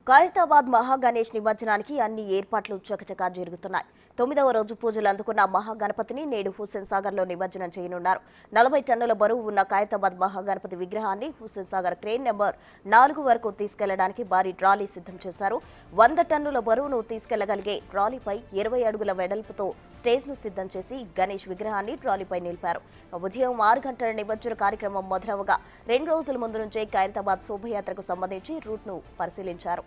ఖైరతాబాద్ మహాగణేష్ నిమజ్జనానికి అన్ని ఏర్పాట్లు చకచకా జరుగుతున్నాయి. 9వ రోజు పూజలు అందుకున్న మహాగణపతిని నేడు హుస్సేన్ సాగర్ లో నిమజ్జనం చేయనున్నారు. 40 టన్నుల బరువు ఉన్న ఖైరతాబాద్ మహాగణపతి విగ్రహాన్ని హుస్సేన్ సాగర్ క్రేన్ నెంబర్ 4 వరకు తీసుకెళ్లడానికి భారీ ట్రాలీ సిద్ధం చేశారు. 100 టన్నుల బరువును తీసుకెళ్లగలిగే ట్రాలీపై 20 అడుగుల వెడల్పుతో స్టేజ్ ను సిద్ధం చేసి గణేష్ విగ్రహాన్ని ట్రాలీపై నిలిపారు. ఉదయం 6 గంటల నిమజ్జన కార్యక్రమం మొదలవగా 2 రోజుల ముందు నుంచే ఖైరతాబాద్ శోభయాత్రకు సంబంధించి రూట్ ను పరిశీలించారు.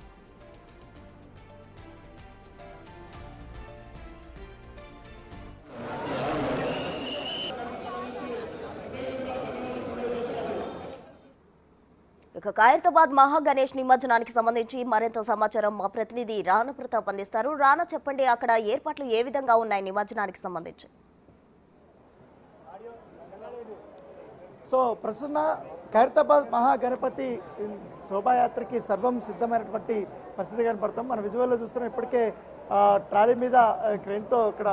ఇక ఖైరతాబాద్ మహాగణేష్ నిమజ్జనానికి సంబంధించి మరింత సమాచారం మా ప్రతినిధి రాణా ప్రతాప్ అందిస్తారు. రాణా, చెప్పండి, అక్కడ ఏర్పాట్లు ఏ విధంగా ఉన్నాయి నిమజ్జనానికి సంబంధించి? సో ప్రస్తుత ఖైరతాబాద్ మహాగణపతి శోభాయాత్రకి సర్వం సిద్ధమైనటువంటి పరిస్థితి కనపడతాం. మన విజువల్లో చూస్తున్నాం. ఇప్పటికే ట్రాలీ మీద క్రేన్తో ఇక్కడ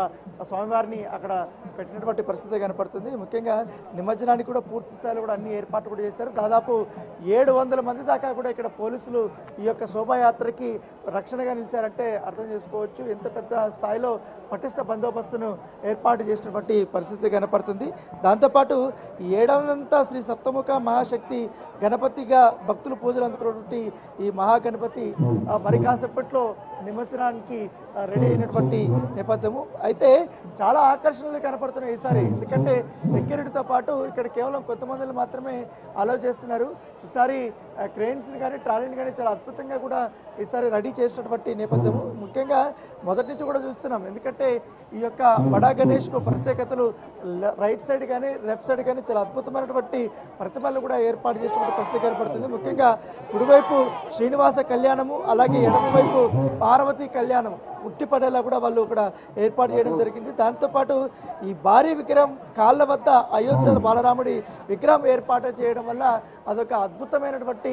స్వామివారిని అక్కడ పెట్టినటువంటి పరిస్థితి కనపడుతుంది. ముఖ్యంగా నిమజ్జనానికి కూడా పూర్తి స్థాయిలో కూడా అన్ని ఏర్పాట్లు కూడా చేశారు. దాదాపు 700 మంది దాకా కూడా ఇక్కడ పోలీసులు ఈ యొక్క శోభాయాత్రకి రక్షణగా నిలిచారంటే అర్థం చేసుకోవచ్చు. ఎంత పెద్ద స్థాయిలో పటిష్ట బందోబస్తును ఏర్పాటు చేసినటువంటి పరిస్థితి కనపడుతుంది. దాంతోపాటు ఈ ఏడాదంతా శ్రీ సప్తముఖ మహాశక్తి గణపతిగా భక్తులు పూజలు అందుకున్నటువంటి ఈ మహాగణపతి మరి కాసేపట్లో నిమజ్జనానికి రెడీ అయినటువంటి నేపథ్యము. అయితే చాలా ఆకర్షణలు కనపడుతున్నాయి ఈసారి. ఎందుకంటే సెక్యూరిటీతో పాటు ఇక్కడ కేవలం కొంతమందిని మాత్రమే అలౌ చేస్తున్నారు. ఈసారి క్రెయిన్స్ని కానీ ట్రాలీని కానీ చాలా అద్భుతంగా కూడా ఈసారి రెడీ చేసినటువంటి నేపథ్యము. ముఖ్యంగా మొదటి నుంచి కూడా చూస్తున్నాం. ఎందుకంటే ఈ యొక్క బడా గణేష్కు ప్రత్యేకతలు రైట్ సైడ్ కానీ లెఫ్ట్ సైడ్ కానీ చాలా అద్భుతమైనటువంటి ప్రతిమలు కూడా ఏర్పాటు చేసినటువంటి పరిస్థితి కనపడుతుంది. ముఖ్యంగా కుడివైపు శ్రీనివాస కళ్యాణము, అలాగే ఎడమవైపు పార్వతీ కళ్యాణం ఉట్టిపడేలా కూడా వాళ్ళు ఇక్కడ ఏర్పాటు చేయడం జరిగింది. దాంతోపాటు ఈ భారీ విగ్రహం కాళ్ళ వద్ద అయోధ్య బాలరాముడి విగ్రహం ఏర్పాటు చేయడం వల్ల అదొక అద్భుతమైనటువంటి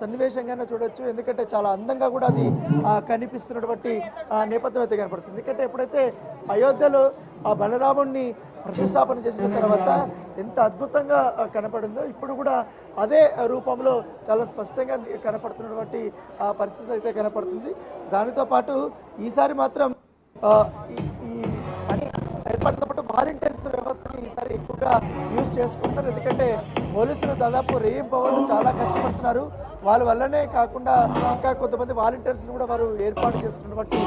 సన్నివేశంగానే చూడొచ్చు. ఎందుకంటే చాలా అందంగా కూడా అది కనిపిస్తున్నటువంటి నేపథ్యం అయితే కనపడుతుంది. ఎందుకంటే ఎప్పుడైతే అయోధ్యలో ఆ బలరాముడిని ప్రతిష్టాపన చేసిన తర్వాత ఎంత అద్భుతంగా కనపడిందో ఇప్పుడు కూడా అదే రూపంలో చాలా స్పష్టంగా కనపడుతున్నటువంటి పరిస్థితి అయితే కనపడుతుంది. దానితో పాటు ఈసారి మాత్రం ఈ ఏర్పాటుతో పాటు వాలంటీర్స్ వ్యవస్థని ఈసారి ఎక్కువగా యూజ్ చేసుకుంటారు. ఎందుకంటే పోలీసులు దాదాపు రేయింపవలు చాలా కష్టపడుతున్నారు. వాళ్ళ వల్లనే కాకుండా ఇంకా కొంతమంది వాలంటీర్స్ని కూడా వారు ఏర్పాటు చేసుకున్నటువంటి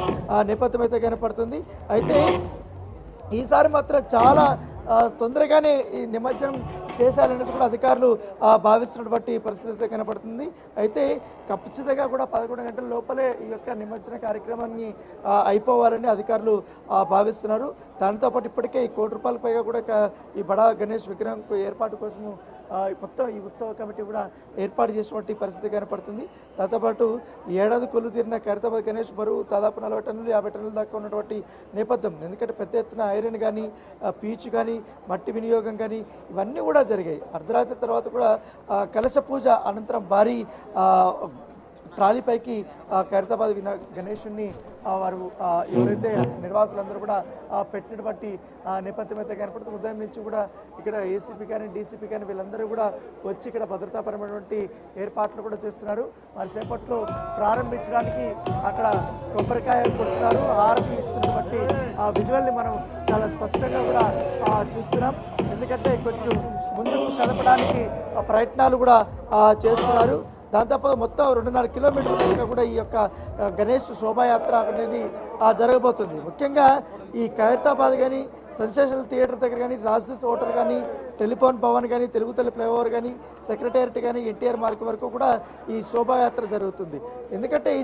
నేపథ్యం అయితే కనపడుతుంది. అయితే ఈసారి మాత్రం చాలా తొందరగానే ఈ నిమజ్జనం చేశారనేసి కూడా అధికారులు భావిస్తున్నటువంటి పరిస్థితి కనపడుతుంది. అయితే ఖచ్చితంగా కూడా 11 గంటల లోపలే ఈ యొక్క నిమజ్జన కార్యక్రమాన్ని అయిపోవాలని అధికారులు భావిస్తున్నారు. దానితో పాటు ఇప్పటికే ఈ ₹1 పైగా కూడా ఈ బడా గణేష్ విగ్రహం ఏర్పాటు కోసము మొత్తం ఈ ఉత్సవ కమిటీ కూడా ఏర్పాటు చేసినటువంటి పరిస్థితి కనపడుతుంది. దాంతోపాటు ఏడాది కొల్లు తీరిన ఖైరతాబాద్ గణేష్ బరువు దాదాపు 40 టన్నులు 50 టన్నుల దాకా ఉన్నటువంటి నేపథ్యం. ఎందుకంటే పెద్ద ఎత్తున ఐరన్ కానీ పీచు కానీ మట్టి వినియోగం కానీ ఇవన్నీ కూడా జరిగాయి. అర్ధరాత్రి తర్వాత కూడా కలశ పూజ అనంతరం భారీ ట్రాలీపైకి ఖైరతాబాద్ గణేషుని వారు ఎవరైతే నిర్వాహకులందరూ కూడా పెట్టినటువంటి నేపథ్యం అయితే కనపడుతుంది. ఉదయం నుంచి కూడా ఇక్కడ ఏసీపీ కానీ డీసీపీ కానీ వీళ్ళందరూ కూడా వచ్చి ఇక్కడ భద్రతాపరమైనటువంటి ఏర్పాట్లు కూడా చేస్తున్నారు. మరి సేపట్లో ప్రారంభించడానికి అక్కడ కొబ్బరికాయ కొడుతున్నారు, హారతి ఇస్తున్నటువంటి విజువల్ని మనం చాలా స్పష్టంగా కూడా చూస్తున్నాం. ఎందుకంటే కొంచెం ముందుకు కదపడానికి ప్రయత్నాలు కూడా చేస్తున్నారు. దాంతోపాటు మొత్తం 2.5 కిలోమీటర్ల దాకా కూడా ఈ యొక్క గణేష్ శోభాయాత్ర అనేది జరగబోతుంది. ముఖ్యంగా ఈ ఖైరతాబాద్ కానీ సెన్సేషనల్ థియేటర్ దగ్గర కానీ రాజదూత్ హోటల్ కానీ టెలిఫోన్ భవన్ కానీ తెలుగు తల్లి ఫ్లైఓవర్ కానీ సెక్రటేరియట్ కానీ ఎన్టీఆర్ మార్క్ వరకు కూడా ఈ శోభాయాత్ర జరుగుతుంది. ఎందుకంటే ఈ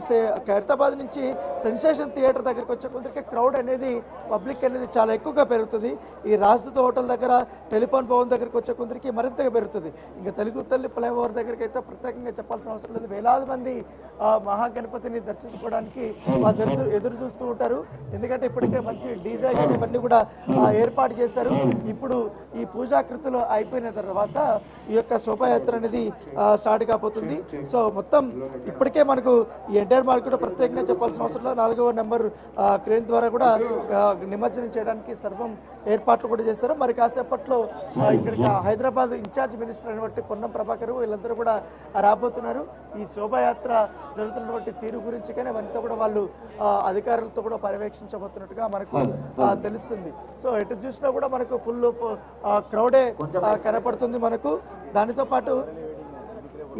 ఖైరతాబాద్ నుంచి సెన్సేషన్ థియేటర్ దగ్గరికి వచ్చే కొందరికి క్రౌడ్ అనేది పబ్లిక్ అనేది చాలా ఎక్కువగా పెరుగుతుంది. ఈ రాజదూత్ హోటల్ దగ్గర టెలిఫోన్ భవన్ దగ్గరికి వచ్చే కొందరికి మరింతగా పెరుగుతుంది. ఇంకా తెలుగు తల్లి ఫ్లైఓవర్ దగ్గరికి అయితే ప్రత్యేకంగా చెప్పాల్సిన అవసరం లేదు. వేలాది మంది మహాగణపతిని దర్శించుకోవడానికి వాళ్ళు ఎదురు చూస్తూ ఉంటారు. ఎందుకంటే ఇప్పటికే మంచి డీజే కానీ ఇవన్నీ కూడా ఏర్పాటు చేశారు. ఇప్పుడు ఈ పూజాకృతులు తారీఖులో అయిపోయిన తర్వాత ఈ యొక్క శోభాయాత్ర అనేది స్టార్ట్ కాబోతుంది. సో మొత్తం ఇప్పటికే మనకు ఈ ఎంటైర్ మార్కెట్ ప్రత్యేకంగా చెప్పాల్సిన అవసరం లేదు. 4వ నెంబర్ క్రేన్ ద్వారా కూడా నిమజ్జనం చేయడానికి సర్వం ఏర్పాట్లు కూడా చేశారు. మరి కాసేపట్లో ఇక్కడికి హైదరాబాద్ ఇన్ఛార్జ్ మినిస్టర్ అయినటువంటి పొన్నం ప్రభాకర్ వీళ్ళందరూ కూడా రాబోతున్నారు. ఈ శోభాయాత్ర జరుగుతున్నటువంటి తీరు గురించి కానీ అవన్నీ కూడా వాళ్ళు అధికారులతో కూడా పర్యవేక్షించబోతున్నట్టుగా మనకు తెలుస్తుంది. సో ఎటు చూసినా కూడా మనకు ఫుల్ క్రౌడే కనపడుతుంది మనకు. దానితో పాటు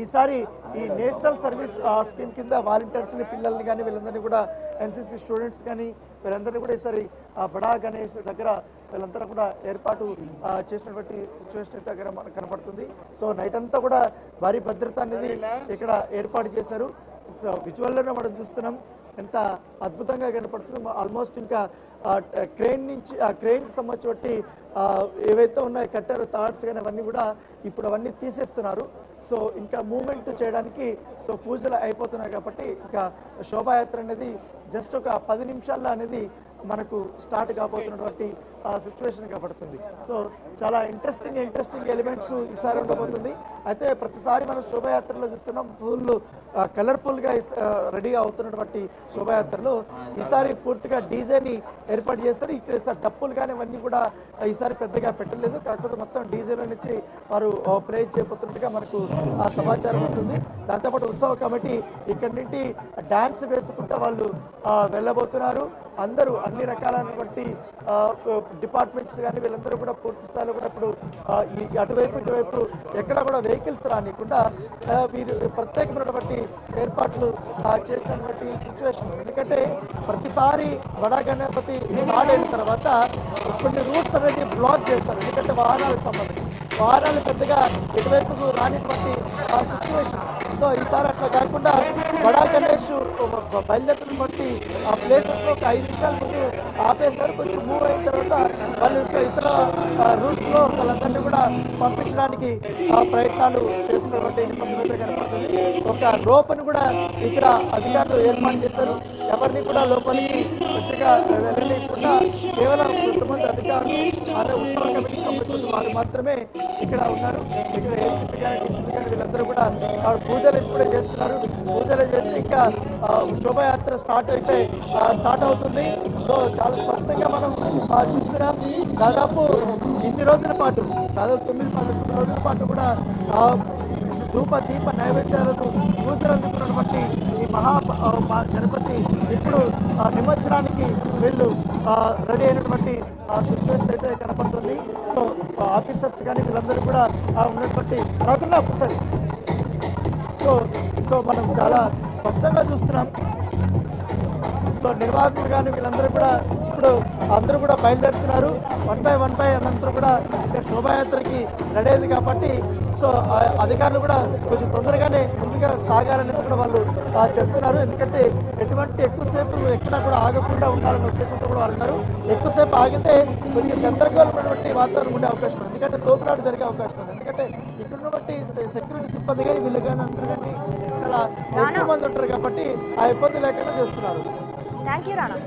ఈసారి ఈ నేషనల్ సర్వీస్ స్కీమ్ కింద వాలంటీర్స్ని పిల్లల్ని కానీ వీళ్ళందరినీ కూడా ఎన్సీసీ స్టూడెంట్స్ కానీ వీళ్ళందరినీ కూడా ఈసారి బడా గణేష్ దగ్గర వీళ్ళందరూ కూడా ఏర్పాటు చేసినటువంటి సిచ్యువేషన్ దగ్గర మనకు కనపడుతుంది. సో నైట్ అంతా కూడా భారీ భద్రత అనేది ఇక్కడ ఏర్పాటు చేశారు. సో విజువల్లోనే మనం చూస్తున్నాం ఎంత అద్భుతంగా కనపడుతుందో. ఆల్మోస్ట్ ఇంకా క్రెయిన్ నుంచి క్రెయిన్కి సంబంధించి ఏవైతే ఉన్నాయో కట్టారు థాట్స్ కానీ అవన్నీ కూడా ఇప్పుడు అవన్నీ తీసేస్తున్నారు. సో ఇంకా మూమెంట్ చేయడానికి సో పూజలు అయిపోతున్నాయి కాబట్టి ఇంకా శోభాయాత్ర అనేది జస్ట్ ఒక 10 నిమిషాల్లో అనేది మనకు స్టార్ట్ కాబోతున్నటువంటి సిచ్యువేషన్ కనబడుతుంది. సో చాలా ఇంట్రెస్టింగ్ ఎలిమెంట్స్ ఈసారి ఉండబోతుంది. అయితే ప్రతిసారి మనం శోభాయాత్రలో చూస్తున్నాం ఫుల్ కలర్ఫుల్గా రెడీగా అవుతున్నటువంటి శోభాయాత్రలో ఈసారి పూర్తిగా డీజేని ఏర్పాటు చేస్తారు. ఇక్కడ డప్పులు కానీ ఇవన్నీ కూడా ఈసారి పెద్దగా పెట్టలేదు. కాకపోతే మొత్తం డీజేలో నుంచి వారు ప్లే చేయబోతున్నట్టుగా మనకు సమాచారం ఉంటుంది. దాంతోపాటు ఉత్సవ కమిటీ ఇక్కడి నుండి డాన్స్ వేసుకుంటూ వాళ్ళు వెళ్ళబోతున్నారు. అందరూ అన్ని రకాలైనటువంటి డిపార్ట్మెంట్స్ కానీ వీళ్ళందరూ కూడా పూర్తి స్థాయిలో కూడా ఇప్పుడు అటువైపు ఇటువైపు ఎక్కడ కూడా వెహికల్స్ రానికుండా వీరు ప్రత్యేకమైనటువంటి ఏర్పాట్లు చేసినటువంటి సిచ్యువేషన్. ఎందుకంటే ప్రతిసారి బడా గణపతి స్టార్ట్ అయిన తర్వాత కొన్ని రూట్స్ అనేది బ్లాక్ చేస్తారు. ఎందుకంటే వాహనాలకు సంబంధించి వాహనాలు పెద్దగా ఇటువైపుకు రానిటువంటి సిచ్యువేషన్. సో ఈసారి అట్లా కాకుండా బడా గణేష్ బయలుదేరినటువంటి ఆ ప్లేసెస్లో ఒక 5 నిమిషాల ముందు ఆపేశారు. కొంచెం మూవ్ అయిన తర్వాత వాళ్ళు ఇతర రూట్స్లో వాళ్ళందరినీ కూడా పంపించడానికి ప్రయత్నాలు చేస్తున్నటువంటి పరిస్థితి కనపడుతుంది. ఒక రోప్ను కూడా ఇక్కడ అధికారులు ఏర్పాటు చేశారు. ఎవరిని కూడా లోపలికి పెద్దగా వెళ్ళలేకుండా కేవలం కొంతమంది అధికారులు అదే ఉత్సవ కమిటీకి సంబంధించిన వారు మాత్రమే ఇక్కడ ఉన్నారు. ఇక్కడ ఏసీపీ కానీ డీసీపీ కానీ వీళ్ళందరూ కూడా పూజలు ఇప్పుడే చేస్తున్నారు. పూజలు చేసి ఇంకా శోభాయాత్ర స్టార్ట్ అవుతుంది. సో చాలా స్పష్టంగా మనం చూస్తున్నాం. దాదాపు ఇన్ని రోజుల పాటు దాదాపు 9-10 రోజుల పాటు కూడా ధూప దీప నైవేద్యాలను పూజలు అందుకున్నటువంటి ఈ గణపతి ఇప్పుడు నిమజ్జనానికి వీళ్ళు రెడీ అయినటువంటి సిచ్యువేషన్ అయితే కనపడుతుంది. సో ఆఫీసర్స్ కానీ వీళ్ళందరూ కూడా ఉన్నటువంటి రకంగా ఒకసారి సో మనం చాలా స్పష్టంగా చూస్తున్నాం. సో నిర్వాహకులు కానీ వీళ్ళందరూ కూడా ఇప్పుడు అందరూ కూడా బయలుదేరుతున్నారు. 1 by 1 అనంతరం కూడా శోభాయాత్రకి రెడీ అయింది కాబట్టి సో అధికారులు కూడా కొంచెం తొందరగానే ముందుగా సాగాలనేసి కూడా వాళ్ళు చెప్తున్నారు. ఎందుకంటే ఎక్కువసేపు ఎక్కడా కూడా ఆగకుండా ఉండాలనే ఉద్దేశంతో కూడా వాళ్ళు ఉన్నారు. ఎక్కువసేపు ఆగితే కొంచెం గందరగోళమైనటువంటి వాతావరణం ఉండే అవకాశం ఉంది. ఎందుకంటే తోపులాట జరిగే అవకాశం ఉంది. ఎందుకంటే ఇక్కడ ఉన్నటువంటి సెక్యూరిటీ సిబ్బంది కానీ వీళ్ళు కానీ అందరూ కానీ చాలా ఎక్కువ మంది ఉంటారు కాబట్టి ఆ ఇబ్బంది లేకుండా చేస్తున్నారు. Thank you Rana.